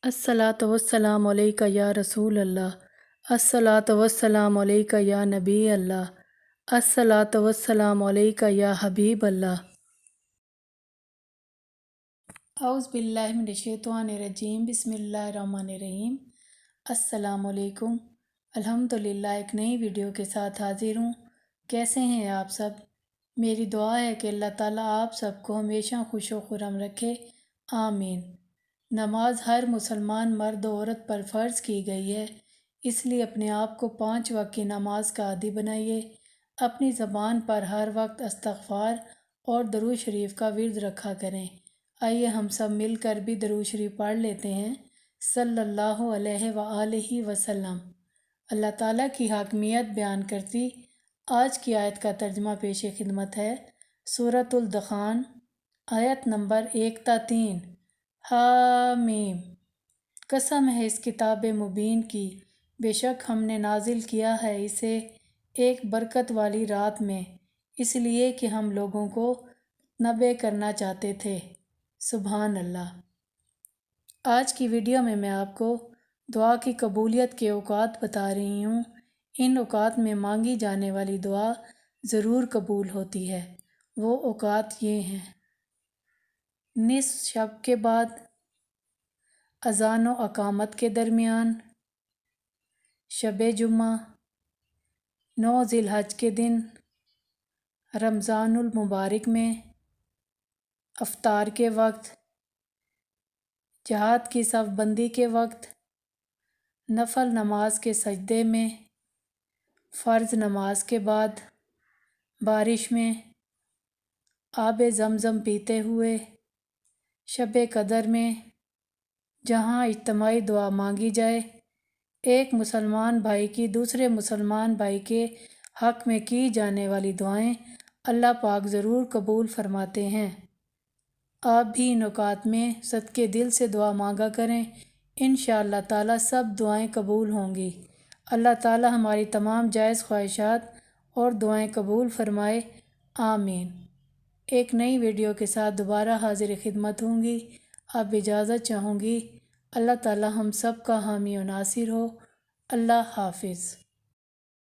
अस्सलातु वस्सलामु अलैका या रसूल अल्लाह। अस्सलातु वस्सलामु अलैका या नबी अल्लाह। अस्सलातु वस्सलामु अलैका या हबीब अल्लाह। औज़ु बिल्लाहि मिनश्शैतानिर्रजीम बिस्मिल्लाहिर्रहमानिर्रहीम। अस्सलामु अलैकुम। अल्हम्दुलिल्लाह एक नई वीडियो के साथ हाजिर हूँ। कैसे हैं आप सब? मेरी दुआ है कि अल्लाह ताला आप सबको हमेशा खुश व खुर्रम रखे, आमीन। नमाज हर मुसलमान मर्द औरत पर फ़र्ज़ की गई है, इसलिए अपने आप को 5 वक्त की नमाज का आदी बनाइए। अपनी ज़बान पर हर वक्त इस्तग़फ़ार और दरूद शरीफ का विर्द रखा करें। आइए हम सब मिलकर भी दरूद शरीफ पढ़ लेते हैं। सल्लल्लाहु अलैहि व आलिहि वसल्लम। अल्लाह ताला की हाकमियत बयान करती आज की आयत का तर्जुमा पेश खिदमत है। सूरतुल दुखान आयत नंबर 1 ता 3। हामीम। कसम है इस किताब मुबीन की, बेशक हमने नाजिल किया है इसे एक बरकत वाली रात में, इसलिए कि हम लोगों को नबे करना चाहते थे। सुभान अल्लाह। आज की वीडियो में मैं आपको दुआ की कबूलियत के औकात बता रही हूँ। इन औकात में मांगी जाने वाली दुआ ज़रूर कबूल होती है। वो औकात ये हैं: निस्फ़ शब के बाद, अज़ान व अकामत के दरमियान, शब जुम्मा, 9 ज़िलहज के दिन, रमज़ानुल मुबारक में, अफ्तार के वक्त, जहाद की सफ़ बंदी के वक्त, नफल नमाज के सजदे में, फ़र्ज़ नमाज के बाद, बारिश में, आब ज़मज़म पीते हुए, शब कदर में, जहाँ इज्तिमाई दुआ मांगी जाए। एक मुसलमान भाई की दूसरे मुसलमान भाई के हक़ में की जाने वाली दुआएं अल्लाह पाक ज़रूर कबूल फरमाते हैं। आप भी इन औकात में सदके दिल से दुआ मांगा करें, इंशाअल्लाह ताला सब दुआएं कबूल होंगी। अल्लाह ताला हमारी तमाम जायज़ ख्वाहिशात और दुआएं कबूल फरमाए, आमीन। एक नई वीडियो के साथ दोबारा हाजिर खिदमत होंगी। अब इजाज़त चाहूँगी। अल्लाह ताला हम सब का हामी और नासिर हो। अल्लाह हाफिज़।